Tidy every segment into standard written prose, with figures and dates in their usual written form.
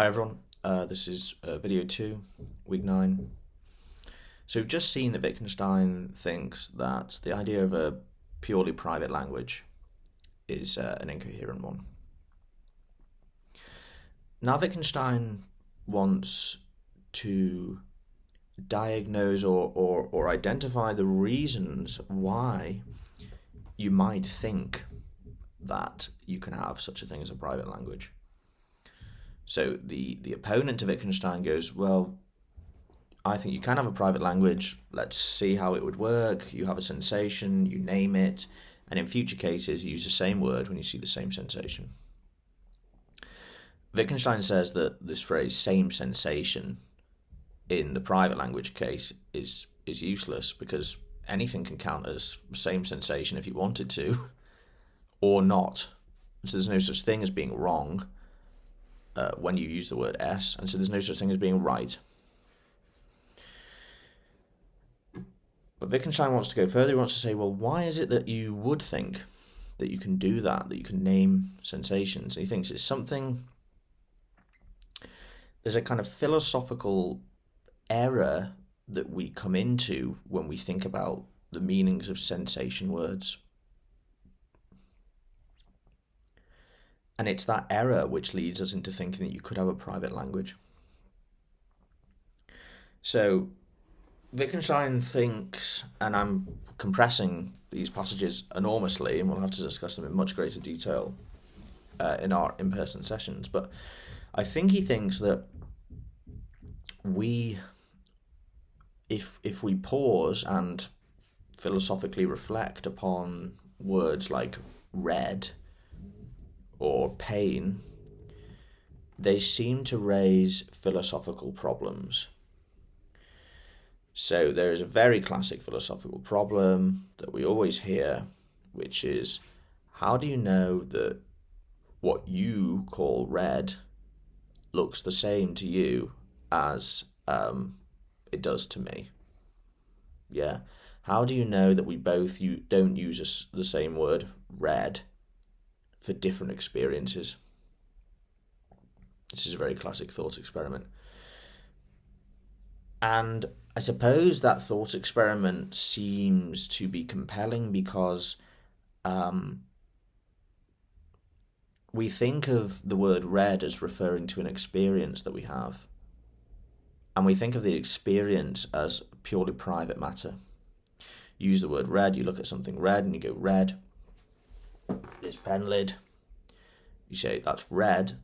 Hi everyone, this is video 2, week 9. So we've just seen that Wittgenstein thinks that the idea of a purely private language is an incoherent one. Now Wittgenstein wants to diagnose or identify the reasons why you might think that you can have such a thing as a private language. So the opponent to Wittgenstein goes, well, I think you can have a private language. Let's see how it would work. You have a sensation, you name it, and in future cases, you use the same word when you see the same sensation. Wittgenstein says that this phrase, same sensation, in the private language case is useless because anything can count as same sensation if you wanted to, or not. So there's no such thing as being wrong when you use the word S, and so there's no such thing as being right. But Wittgenstein wants to go further. He wants to say, well, why is it that you would think that you can do that you can name sensations? And he thinks it's something, there's a kind of philosophical error that we come into when we think about the meanings of sensation words. And it's that error which leads us into thinking that you could have a private language. So Wittgenstein thinks, and I'm compressing these passages enormously, and we'll have to discuss them in much greater detail in our in-person sessions, but I think he thinks that if we pause and philosophically reflect upon words like red or pain, they seem to raise philosophical problems. So there is a very classic philosophical problem that we always hear, which is, how do you know that what you call red looks the same to you as it does to me? Yeah. How do you know that we both don't use the same word, red, for different experiences? This is a very classic thought experiment. And I suppose that thought experiment seems to be compelling because we think of the word red as referring to an experience that we have. And we think of the experience as purely private matter. You use the word red, you look at something red and you go, red, this pen lid. You say, that's red.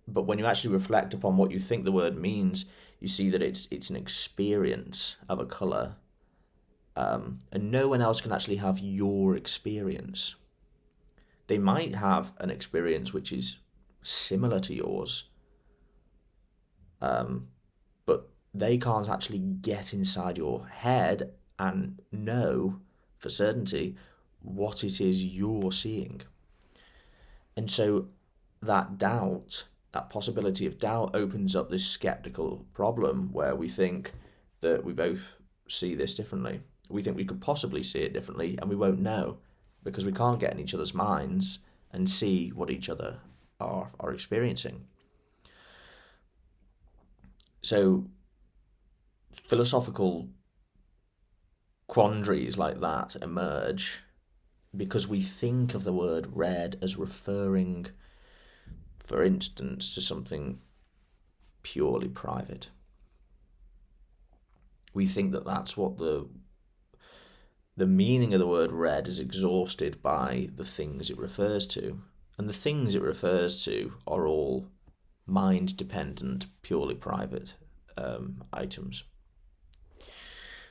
But when you actually reflect upon what you think the word means, you see that it's an experience of a colour. And no one else can actually have your experience. They might have an experience which is similar to yours, but they can't actually get inside your head and know for certainty what it is you're seeing. And so that doubt, that possibility of doubt, opens up this skeptical problem where we think that we both see this differently. We think we could possibly see it differently, and we won't know because we can't get in each other's minds and see what each other are experiencing. So philosophical quandaries like that emerge because we think of the word red as referring, for instance, to something purely private. We think that that's what the meaning of the word red is exhausted by the things it refers to. And the things it refers to are all mind-dependent, purely private items.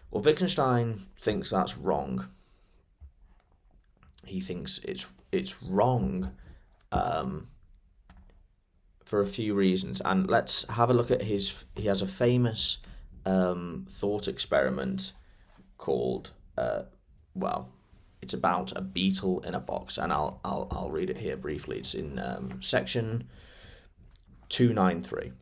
Well, Wittgenstein thinks that's wrong. He thinks it's wrong for a few reasons. And let's have a look at he has a famous thought experiment called, it's about a beetle in a box, and I'll read it here briefly. It's in section 293.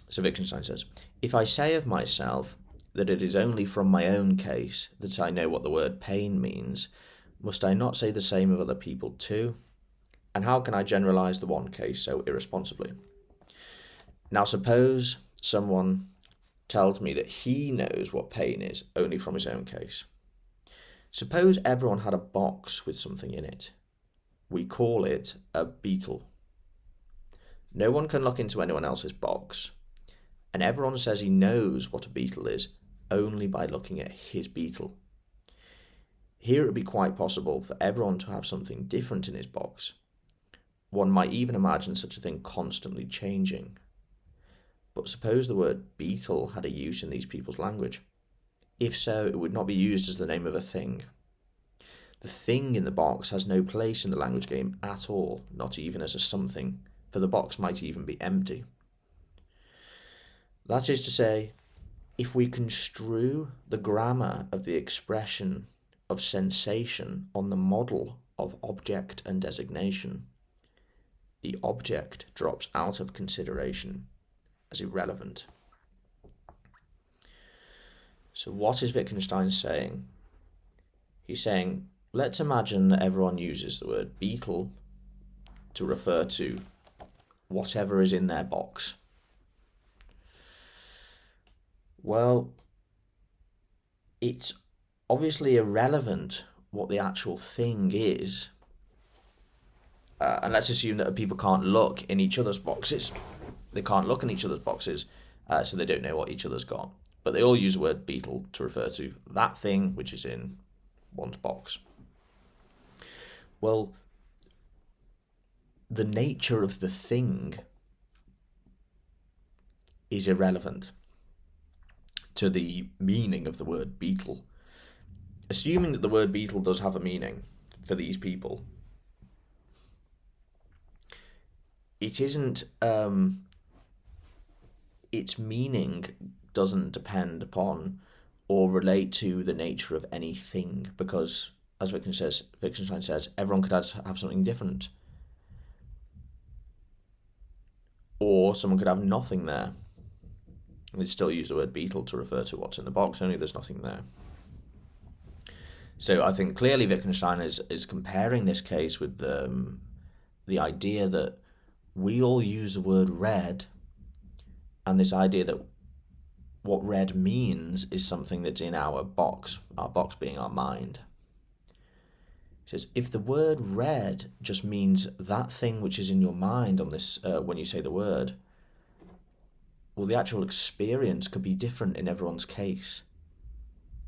So Wittgenstein says, if I say of myself that it is only from my own case that I know what the word pain means, must I not say the same of other people too? And how can I generalize the one case so irresponsibly? Now, suppose someone tells me that he knows what pain is only from his own case. Suppose everyone had a box with something in it. We call it a beetle. No one can look into anyone else's box, and everyone says he knows what a beetle is only by looking at his beetle. Here it would be quite possible for everyone to have something different in his box. One might even imagine such a thing constantly changing. But suppose the word beetle had a use in these people's language. If so, it would not be used as the name of a thing. The thing in the box has no place in the language game at all, not even as a something, for the box might even be empty. That is to say, if we construe the grammar of the expression of sensation on the model of object and designation, the object drops out of consideration as irrelevant. So what is Wittgenstein saying? He's saying, let's imagine that everyone uses the word beetle to refer to whatever is in their box. Well, it's obviously irrelevant what the actual thing is. And let's assume that people can't look in each other's boxes. They can't look in each other's boxes, so they don't know what each other's got. But they all use the word beetle to refer to that thing which is in one's box. Well, the nature of the thing is irrelevant to the meaning of the word beetle. Assuming that the word beetle does have a meaning for these people, it isn't, its meaning doesn't depend upon or relate to the nature of anything, because, as Wittgenstein says, everyone could have something different. Or someone could have nothing there. They'd still use the word beetle to refer to what's in the box, only there's nothing there. So I think clearly Wittgenstein is comparing this case with the idea that we all use the word red, and this idea that what red means is something that's in our box being our mind. He says, if the word red just means that thing which is in your mind on this when you say the word, well, the actual experience could be different in everyone's case.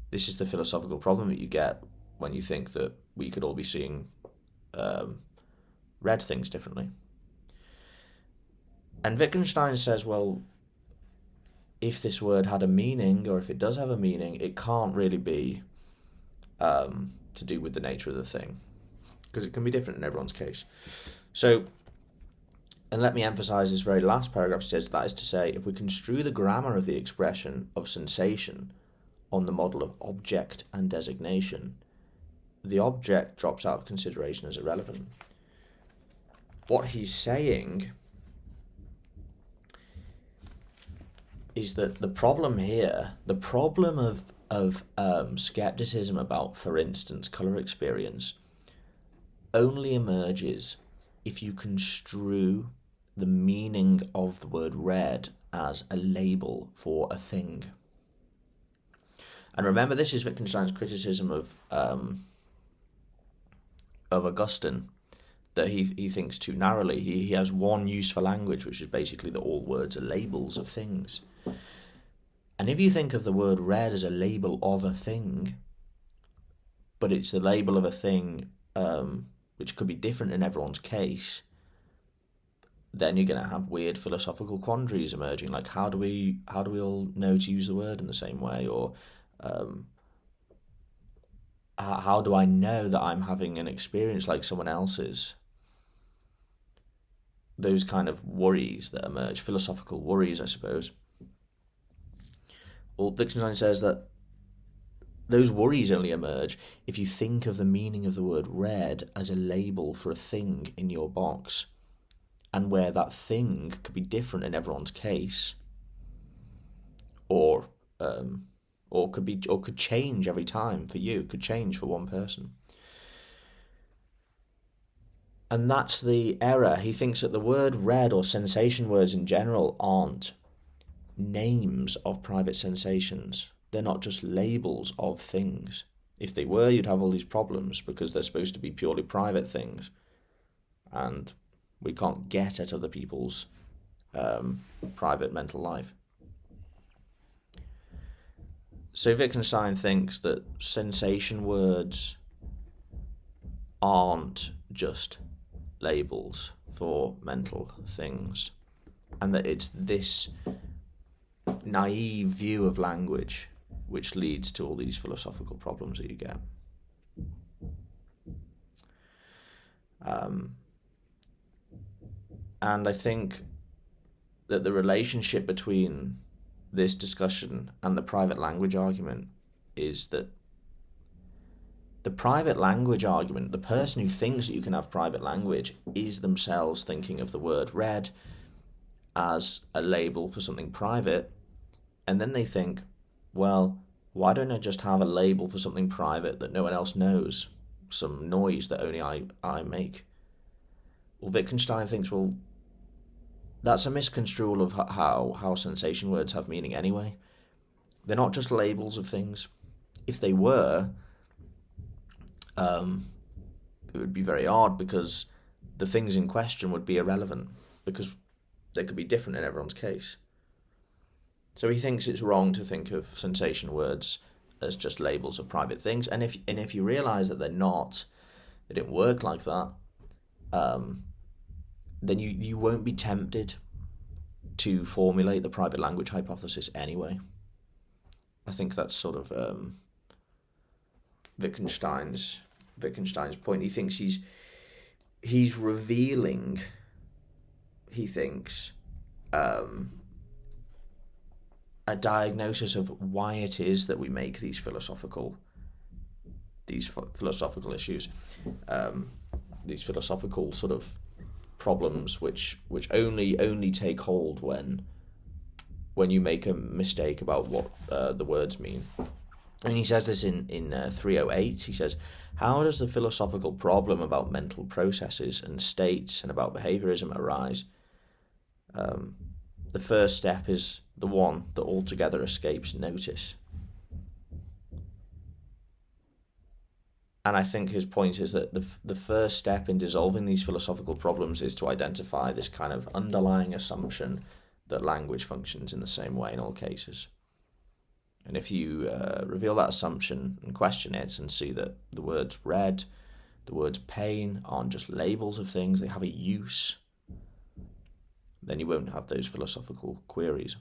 This is the philosophical problem that you get when you think that we could all be seeing red things differently. And Wittgenstein says, well, if this word had a meaning, or if it does have a meaning, it can't really be to do with the nature of the thing, because it can be different in everyone's case. So, and let me emphasize this very last paragraph. It says, that is to say, if we construe the grammar of the expression of sensation on the model of object and designation, the object drops out of consideration as irrelevant. What he's saying is that the problem here, the problem of skepticism about, for instance, colour experience, only emerges if you construe the meaning of the word red as a label for a thing. And remember, this is Wittgenstein's criticism of Augustine, that he thinks too narrowly. He has one use for language, which is basically that all words are labels of things. And if you think of the word red as a label of a thing, but it's the label of a thing which could be different in everyone's case, then you're going to have weird philosophical quandaries emerging, like how do we all know to use the word in the same way, or how do I know that I'm having an experience like someone else's? Those kind of worries that emerge, philosophical worries, I suppose. Well, Wittgenstein says that those worries only emerge if you think of the meaning of the word red as a label for a thing in your box, and where that thing could be different in everyone's case, or could change every time for you, could change for one person. And that's the error. He thinks that the word red or sensation words in general aren't names of private sensations. They're not just labels of things. If they were, you'd have all these problems because they're supposed to be purely private things. And we can't get at other people's private mental life. So Wittgenstein thinks that sensation words aren't just labels for mental things, and that it's this naive view of language which leads to all these philosophical problems that you get. And I think that the relationship between this discussion and the private language argument is that the private language argument, the person who thinks that you can have private language is themselves thinking of the word red as a label for something private, and then they think, well, why don't I just have a label for something private that no one else knows, some noise that only I make? Well, Wittgenstein thinks, well, that's a misconstrual of how sensation words have meaning anyway. They're not just labels of things. If they were, it would be very odd because the things in question would be irrelevant because they could be different in everyone's case. So he thinks it's wrong to think of sensation words as just labels of private things. And if you realise that they're not, they don't work like that, then you won't be tempted to formulate the private language hypothesis anyway. I think that's sort of Wittgenstein's point. He thinks he's revealing, he thinks, a diagnosis of why it is that we make these philosophical issues, these philosophical sort of problems which only take hold when you make a mistake about what the words mean. And he says this in 308. He says, how does the philosophical problem about mental processes and states and about behaviorism arise? The first step is the one that altogether escapes notice. And I think his point is that the first step in dissolving these philosophical problems is to identify this kind of underlying assumption that language functions in the same way in all cases. And if you reveal that assumption and question it and see that the words red, the words pain aren't just labels of things, they have a use, then you won't have those philosophical queries.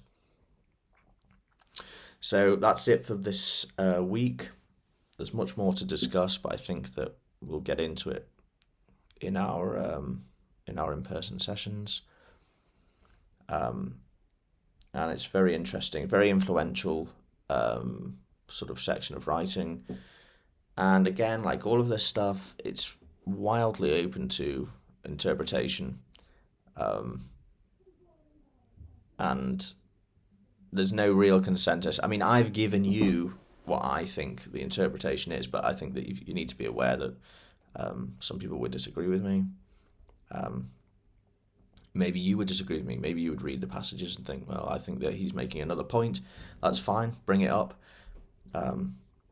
So that's it for this week. There's much more to discuss, but I think that we'll get into it in our in-person sessions. And it's very interesting, very influential sort of section of writing. And again, like all of this stuff, it's wildly open to interpretation. And there's no real consensus. I mean, I've given you what I think the interpretation is, but I think that you need to be aware that some people would disagree with me. Maybe you would disagree with me. Maybe you would read the passages and think, well, I think that he's making another point. That's fine. Bring it up.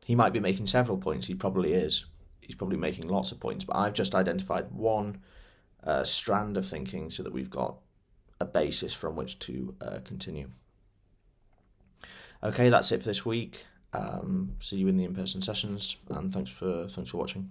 He might be making several points. He probably is. He's probably making lots of points, but I've just identified one strand of thinking so that we've got a basis from which to continue. Okay, that's it for this week. See you in the in-person sessions, and thanks for watching.